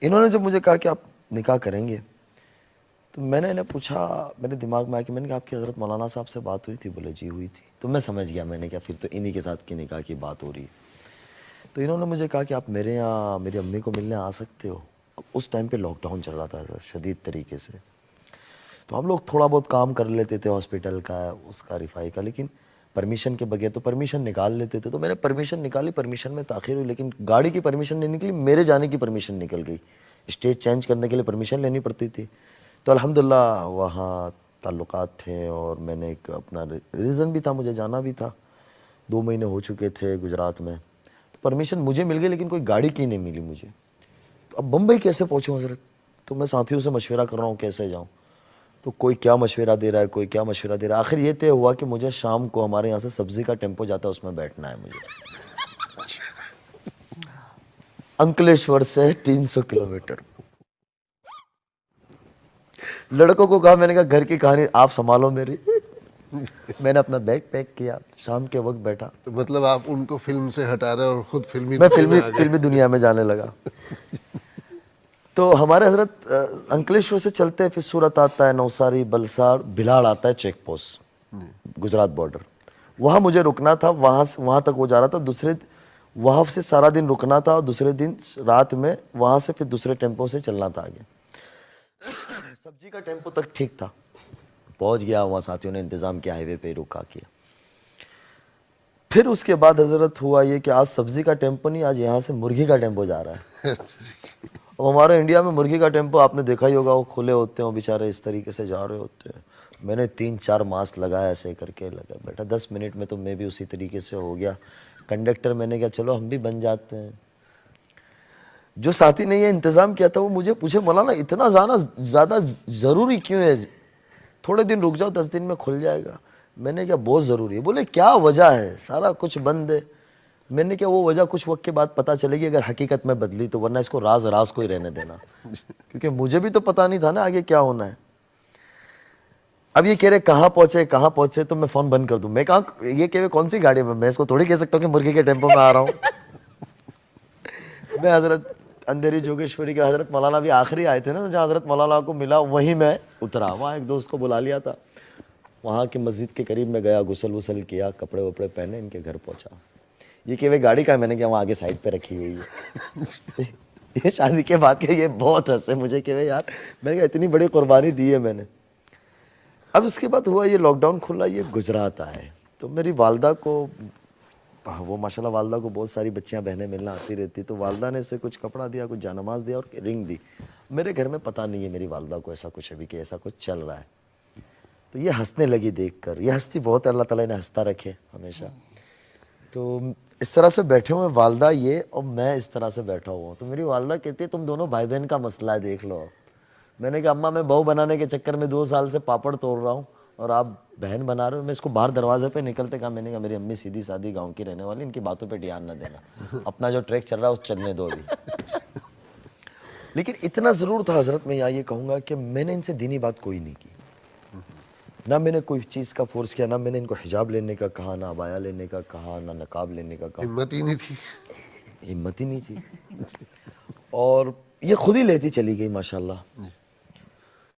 इन्होंने जब मुझे कहा कि आप निकाह करेंगे, तो मैंने इन्हें पूछा, मेरे दिमाग में आया कि मैंने कहा आपकी हज़रत मौलाना साहब से बात हुई थी? बोले जी हुई थी। तो मैं समझ गया, मैंने कहा फिर तो इन्हीं के साथ की निकाह की बात हो रही है। तो इन्होंने मुझे कहा कि आप मेरे यहाँ मेरी अम्मी को मिलने आ सकते हो। उस टाइम पे लॉकडाउन चल रहा था शदीद तरीके से, तो हम लोग थोड़ा बहुत काम कर लेते थे हॉस्पिटल का, उसका, रिफाई का, लेकिन परमिशन के बगैर तो परमिशन निकाल लेते थे। तो मैंने परमिशन निकाली, परमिशन में ताख़िर हुई, लेकिन गाड़ी की परमिशन नहीं निकली, मेरे जाने की परमिशन निकल गई। स्टेज चेंज करने के लिए परमिशन लेनी पड़ती थी। तो अल्हम्दुलिल्लाह वहाँ ताल्लुकात थे और मैंने एक अपना रीज़न भी था, मुझे जाना भी था। 2 महीने हो चुके थे गुजरात में, तो परमिशन मुझे मिल गई, लेकिन कोई गाड़ी की नहीं मिली मुझे। तो अब बम्बई कैसे पहुँचूँ हज़रत? तो मैं साथियों से मशवरा कर रहा हूँ कैसे जाऊँ। तो कोई क्या मशवरा दे रहा है, कोई क्या मशवरा दे रहा है। आखिर ये तय हुआ कि मुझे शाम को हमारे यहाँ से सब्ज़ी का टेम्पो जाता है, उसमें बैठना है मुझे। अंकलेश्वर से 300 किलोमीटर। लड़कों को कहा, मैंने कहा घर की कहानी आप संभालो मेरी। मैंने अपना बैग पैक किया, शाम के वक्त बैठा। तो मतलब आप उनको फिल्म से हटा रहे और खुद मैं फिल्मी दुनिया में जाने लगा। तो हमारे हजरत अंकलेश्वर से चलते हैं, फिर सूरत आता है, नौसारी, बलसार, भिलाड़ आता है, चेक पोस्ट, गुजरात बॉर्डर। वहाँ मुझे रुकना था, वहाँ तक हो जा रहा था। वहाँ से सारा दिन रुकना था और दूसरे दिन रात में वहाँ से फिर दूसरे टेम्पो से चलना था आगे। सब्जी का टेम्पो तक ठीक था, पहुँच गया, वहाँ साथियों ने इंतज़ाम किया, हाईवे पे रुका किया। फिर उसके बाद हजरत हुआ ये कि आज सब्जी का टेम्पो नहीं, आज यहाँ से मुर्गी का टेम्पो जा रहा है। और हमारे इंडिया में मुर्गी का टेम्पो आपने देखा ही होगा, वो खुले होते हैं, वो बेचारे इस तरीके से जा रहे होते हैं। मैंने 3-4 मास्क लगाया, ऐसे करके लगा बैठा। 10 मिनट में तो मैं भी उसी तरीके से हो गया। कंडक्टर, मैंने कहा चलो हम भी बन जाते हैं। जो साथी ने ये इंतज़ाम किया था वो मुझे पूछे, मौलाना इतना ज़्यादा ज़रूरी क्यों है? थोड़े दिन रुक जाओ, 10 दिन में खुल जाएगा। मैंने कहा बहुत ज़रूरी है। बोले क्या वजह है? सारा कुछ बंद है। मैंने क्या, वो वजह कुछ वक्त के बाद पता चलेगी अगर हकीकत में बदली तो, वरना इसको राज राज को ही रहने देना, क्योंकि मुझे भी तो पता नहीं था ना आगे क्या होना है। अब ये कह रहे कहाँ पहुंचे, तो मैं फ़ोन बंद कर दूं। मैं कहा, ये कह रहे कौन सी गाड़ी में, मैं इसको थोड़ी कह सकता हूँ कि मुर्गी के टेम्पो में आ रहा हूँ। मैं हज़रत अंधेरी जोगेश्वरी के हज़रत मौलाना भी आखिरी आए थे ना, जहाँ हज़रत मौलाना को मिला वहीं मैं उतरा। वहाँ एक दोस्त को बुला लिया था, वहाँ की मस्जिद के करीब में गया, गुसल वुसल किया, कपड़े वपड़े पहने, इनके घर पहुँचा। ये कि वे गाड़ी का है? मैंने कहा वहाँ आगे साइड पे रखी हुई है। ये शादी के बाद के ये बहुत हंसे मुझे कि वे यार, मैंने कहा इतनी बड़ी कुर्बानी दी है मैंने। अब उसके बाद हुआ ये लॉकडाउन खुला, ये गुजरात आए, तो मेरी वालदा को, वो माशाल्लाह वालदा को बहुत सारी बच्चियां बहनें मिलना आती रहती, तो वालदा ने से कुछ कपड़ा दिया, कुछ जानमाज दिया और रिंग दी। मेरे घर में पता नहीं है मेरी वालदा को ऐसा कुछ अभी कि ऐसा कुछ चल रहा है। तो ये हंसने लगी देखकर, ये हंसती बहुत, अल्लाह ताला ने हंसता रखे हमेशा। तो इस तरह से बैठे हुए वालदा ये और मैं इस तरह से बैठा हुआ हूँ। तो मेरी वालदा कहती है तुम दोनों भाई बहन का मसला है, देख लो। मैंने कहा अम्मा मैं बहू बनाने के चक्कर में 2 साल से पापड़ तोड़ रहा हूँ और आप बहन बना रहे हो। मैं इसको बाहर दरवाजे पे निकलते कहा, मैंने कहा मेरी अम्मी सीधी सादी गाँव की रहने वाली, इनकी बातों पर ध्यान न देना, अपना जो ट्रैक चल रहा है उस चलने दो अभी। लेकिन इतना ज़रूर था हज़रत, मैं यहाँ ये कहूँगा कि मैंने इनसे दीनी बात कोई नहीं की, ना मैंने कोई चीज़ का फोर्स किया, ना मैंने इनको हिजाब लेने का कहा, ना अबाया लेने का कहा, ना नकाब लेने का कहा। हिम्मत ही नहीं थी। हिम्मत ही नहीं थी। और ये खुद ही लेती चली गई माशाल्लाह।